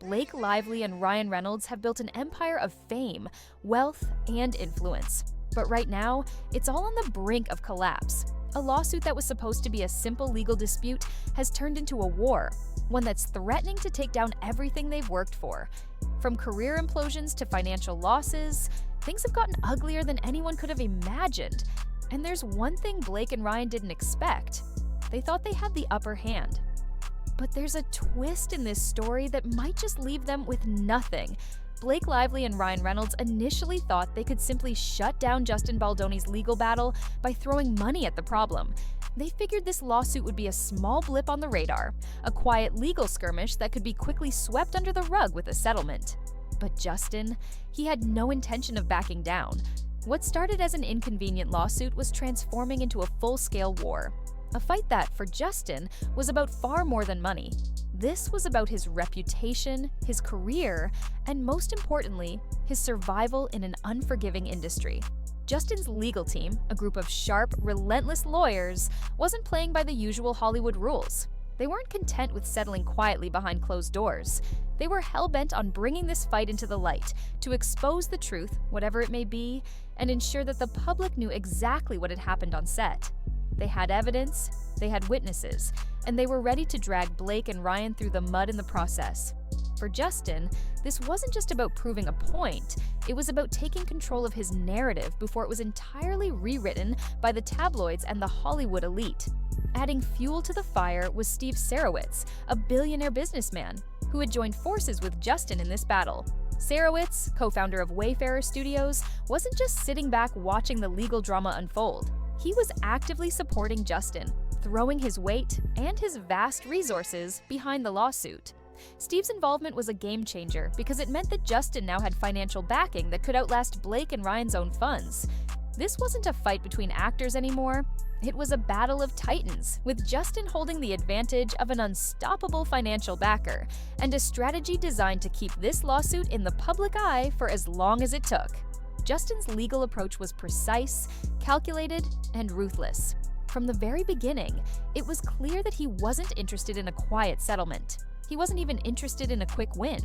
Blake Lively and Ryan Reynolds have built an empire of fame, wealth, and influence. But right now, it's all on the brink of collapse. A lawsuit that was supposed to be a simple legal dispute has turned into a war, one that's threatening to take down everything they've worked for. From career implosions to financial losses, things have gotten uglier than anyone could have imagined. And there's one thing Blake and Ryan didn't expect. They thought they had the upper hand. But there's a twist in this story that might just leave them with nothing. Blake Lively and Ryan Reynolds initially thought they could simply shut down Justin Baldoni's legal battle by throwing money at the problem. They figured this lawsuit would be a small blip on the radar, a quiet legal skirmish that could be quickly swept under the rug with a settlement. But Justin, he had no intention of backing down. What started as an inconvenient lawsuit was transforming into a full-scale war. A fight that, for Justin, was about far more than money. This was about his reputation, his career, and most importantly, his survival in an unforgiving industry. Justin's legal team, a group of sharp, relentless lawyers, wasn't playing by the usual Hollywood rules. They weren't content with settling quietly behind closed doors. They were hell-bent on bringing this fight into the light, to expose the truth, whatever it may be, and ensure that the public knew exactly what had happened on set. They had evidence, they had witnesses, and they were ready to drag Blake and Ryan through the mud in the process. For Justin, this wasn't just about proving a point, it was about taking control of his narrative before it was entirely rewritten by the tabloids and the Hollywood elite. Adding fuel to the fire was Steve Sarowitz, a billionaire businessman, who had joined forces with Justin in this battle. Sarowitz, co-founder of Wayfarer Studios, wasn't just sitting back watching the legal drama unfold. He was actively supporting Justin, throwing his weight and his vast resources behind the lawsuit. Steve's involvement was a game changer because it meant that Justin now had financial backing that could outlast Blake and Ryan's own funds. This wasn't a fight between actors anymore. It was a battle of titans, with Justin holding the advantage of an unstoppable financial backer, and a strategy designed to keep this lawsuit in the public eye for as long as it took. Justin's legal approach was precise, calculated, and ruthless. From the very beginning, it was clear that he wasn't interested in a quiet settlement. He wasn't even interested in a quick win.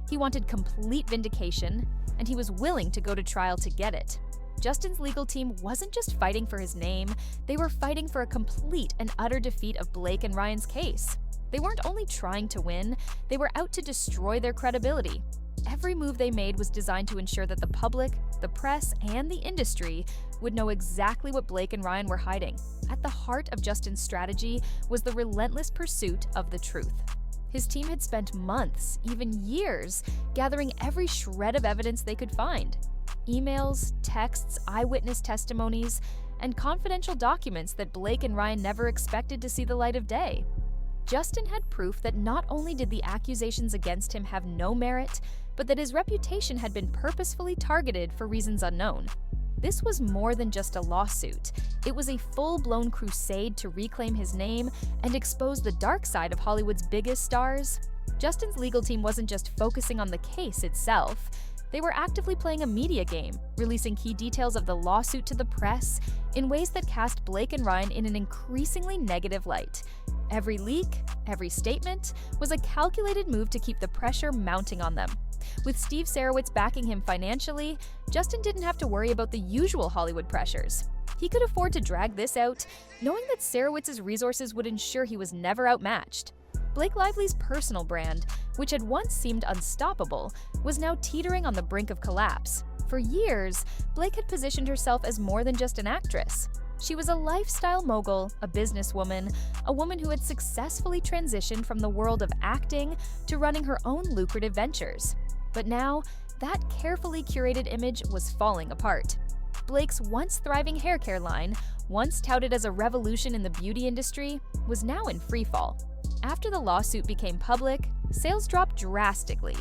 He wanted complete vindication, and he was willing to go to trial to get it. Justin's legal team wasn't just fighting for his name, they were fighting for a complete and utter defeat of Blake and Ryan's case. They weren't only trying to win, they were out to destroy their credibility. Every move they made was designed to ensure that the public, the press, and the industry would know exactly what Blake and Ryan were hiding. At the heart of Justin's strategy was the relentless pursuit of the truth. His team had spent months, even years, gathering every shred of evidence they could find. Emails, texts, eyewitness testimonies, and confidential documents that Blake and Ryan never expected to see the light of day. Justin had proof that not only did the accusations against him have no merit, but that his reputation had been purposefully targeted for reasons unknown. This was more than just a lawsuit. It was a full-blown crusade to reclaim his name and expose the dark side of Hollywood's biggest stars. Justin's legal team wasn't just focusing on the case itself. They were actively playing a media game, releasing key details of the lawsuit to the press in ways that cast Blake and Ryan in an increasingly negative light. Every leak, every statement, was a calculated move to keep the pressure mounting on them. With Steve Sarowitz backing him financially, Justin didn't have to worry about the usual Hollywood pressures. He could afford to drag this out, knowing that Sarowitz's resources would ensure he was never outmatched. Blake Lively's personal brand, which had once seemed unstoppable, was now teetering on the brink of collapse. For years, Blake had positioned herself as more than just an actress. She was a lifestyle mogul, a businesswoman, a woman who had successfully transitioned from the world of acting to running her own lucrative ventures. But now, that carefully curated image was falling apart. Blake's once thriving hair care line, once touted as a revolution in the beauty industry, was now in freefall. After the lawsuit became public, sales dropped drastically.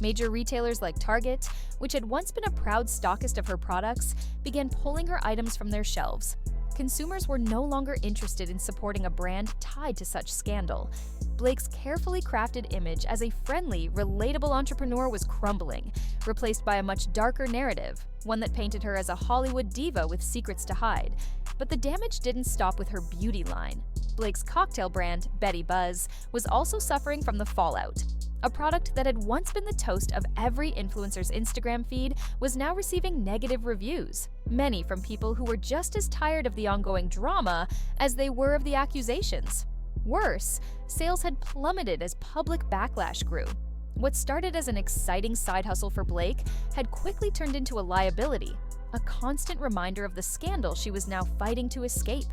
Major retailers like Target, which had once been a proud stockist of her products, began pulling her items from their shelves. Consumers were no longer interested in supporting a brand tied to such scandal. Blake's carefully crafted image as a friendly, relatable entrepreneur was crumbling, replaced by a much darker narrative, one that painted her as a Hollywood diva with secrets to hide. But the damage didn't stop with her beauty line. Blake's cocktail brand, Betty Buzz, was also suffering from the fallout. A product that had once been the toast of every influencer's Instagram feed was now receiving negative reviews, many from people who were just as tired of the ongoing drama as they were of the accusations. Worse, sales had plummeted as public backlash grew. What started as an exciting side hustle for Blake had quickly turned into a liability, a constant reminder of the scandal she was now fighting to escape.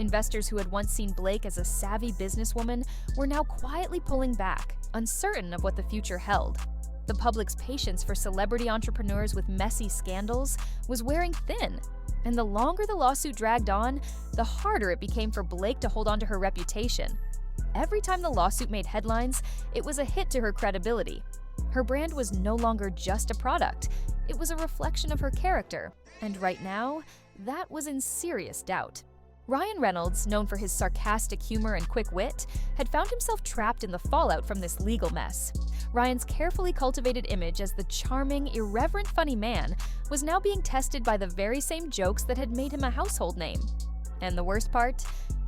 Investors who had once seen Blake as a savvy businesswoman were now quietly pulling back, uncertain of what the future held. The public's patience for celebrity entrepreneurs with messy scandals was wearing thin, and the longer the lawsuit dragged on, the harder it became for Blake to hold on to her reputation. Every time the lawsuit made headlines, it was a hit to her credibility. Her brand was no longer just a product, it was a reflection of her character, and right now, that was in serious doubt. Ryan Reynolds, known for his sarcastic humor and quick wit, had found himself trapped in the fallout from this legal mess. Ryan's carefully cultivated image as the charming, irreverent funny man was now being tested by the very same jokes that had made him a household name. And the worst part?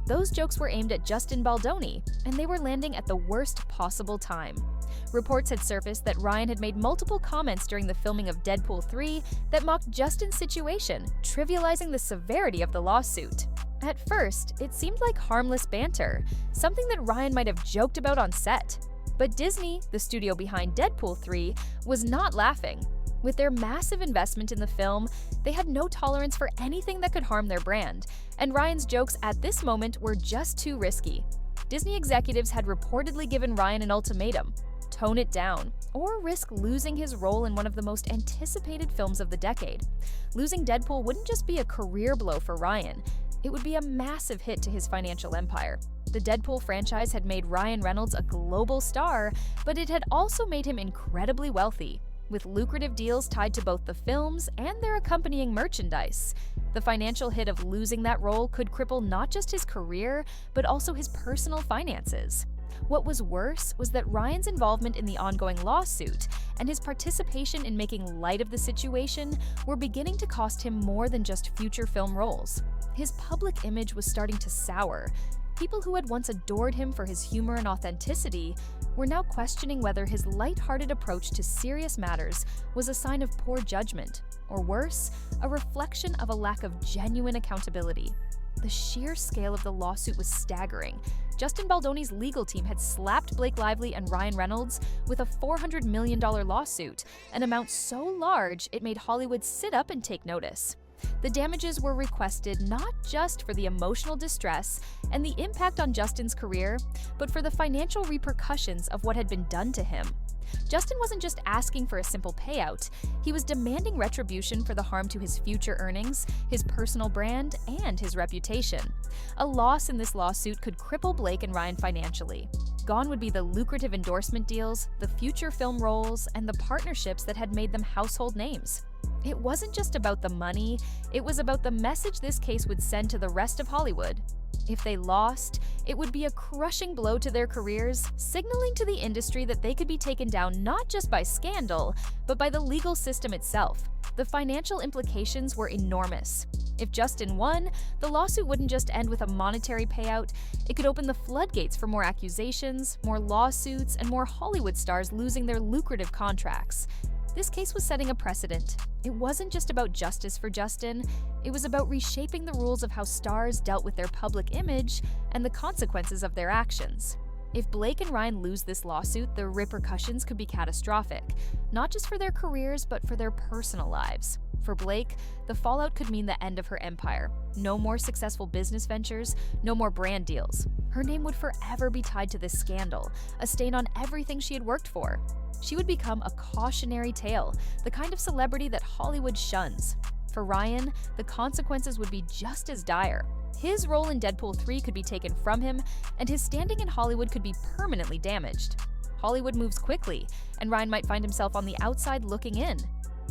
Those jokes were aimed at Justin Baldoni, and they were landing at the worst possible time. Reports had surfaced that Ryan had made multiple comments during the filming of Deadpool 3 that mocked Justin's situation, trivializing the severity of the lawsuit. At first, it seemed like harmless banter, something that Ryan might have joked about on set. But Disney, the studio behind Deadpool 3, was not laughing. With their massive investment in the film, they had no tolerance for anything that could harm their brand, and Ryan's jokes at this moment were just too risky. Disney executives had reportedly given Ryan an ultimatum: tone it down, or risk losing his role in one of the most anticipated films of the decade. Losing Deadpool wouldn't just be a career blow for Ryan, it would be a massive hit to his financial empire. The Deadpool franchise had made Ryan Reynolds a global star, but it had also made him incredibly wealthy, with lucrative deals tied to both the films and their accompanying merchandise. The financial hit of losing that role could cripple not just his career, but also his personal finances. What was worse was that Ryan's involvement in the ongoing lawsuit and his participation in making light of the situation were beginning to cost him more than just future film roles. His public image was starting to sour. People who had once adored him for his humor and authenticity were now questioning whether his lighthearted approach to serious matters was a sign of poor judgment, or worse, a reflection of a lack of genuine accountability. The sheer scale of the lawsuit was staggering. Justin Baldoni's legal team had slapped Blake Lively and Ryan Reynolds with a $400 million lawsuit, an amount so large it made Hollywood sit up and take notice. The damages were requested not just for the emotional distress and the impact on Justin's career, but for the financial repercussions of what had been done to him. Justin wasn't just asking for a simple payout, he was demanding retribution for the harm to his future earnings, his personal brand, and his reputation. A loss in this lawsuit could cripple Blake and Ryan financially. Gone would be the lucrative endorsement deals, the future film roles, and the partnerships that had made them household names. It wasn't just about the money, it was about the message this case would send to the rest of Hollywood. If they lost, it would be a crushing blow to their careers, signaling to the industry that they could be taken down not just by scandal, but by the legal system itself. The financial implications were enormous. If Justin won, the lawsuit wouldn't just end with a monetary payout, it could open the floodgates for more accusations, more lawsuits, and more Hollywood stars losing their lucrative contracts. This case was setting a precedent. It wasn't just about justice for Justin, it was about reshaping the rules of how stars dealt with their public image and the consequences of their actions. If Blake and Ryan lose this lawsuit, the repercussions could be catastrophic, not just for their careers, but for their personal lives. For Blake, the fallout could mean the end of her empire. No more successful business ventures, no more brand deals. Her name would forever be tied to this scandal, a stain on everything she had worked for. She would become a cautionary tale, the kind of celebrity that Hollywood shuns. For Ryan, the consequences would be just as dire. His role in Deadpool 3 could be taken from him, and his standing in Hollywood could be permanently damaged. Hollywood moves quickly, and Ryan might find himself on the outside looking in.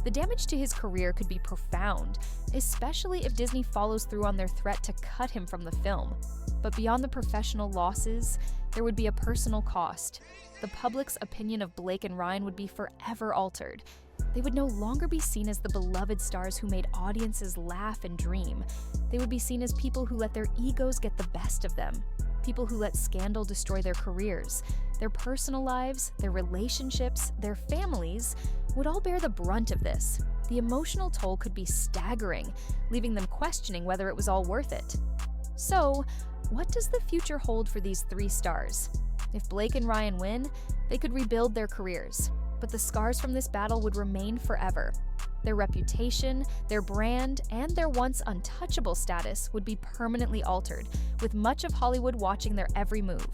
The damage to his career could be profound, especially if Disney follows through on their threat to cut him from the film. But beyond the professional losses, there would be a personal cost. The public's opinion of Blake and Ryan would be forever altered. They would no longer be seen as the beloved stars who made audiences laugh and dream. They would be seen as people who let their egos get the best of them. People who let scandal destroy their careers, their personal lives, their relationships, their families would all bear the brunt of this. The emotional toll could be staggering, leaving them questioning whether it was all worth it. So, what does the future hold for these three stars? If Blake and Ryan win, they could rebuild their careers, but the scars from this battle would remain forever. Their reputation, their brand, and their once untouchable status would be permanently altered, with much of Hollywood watching their every move.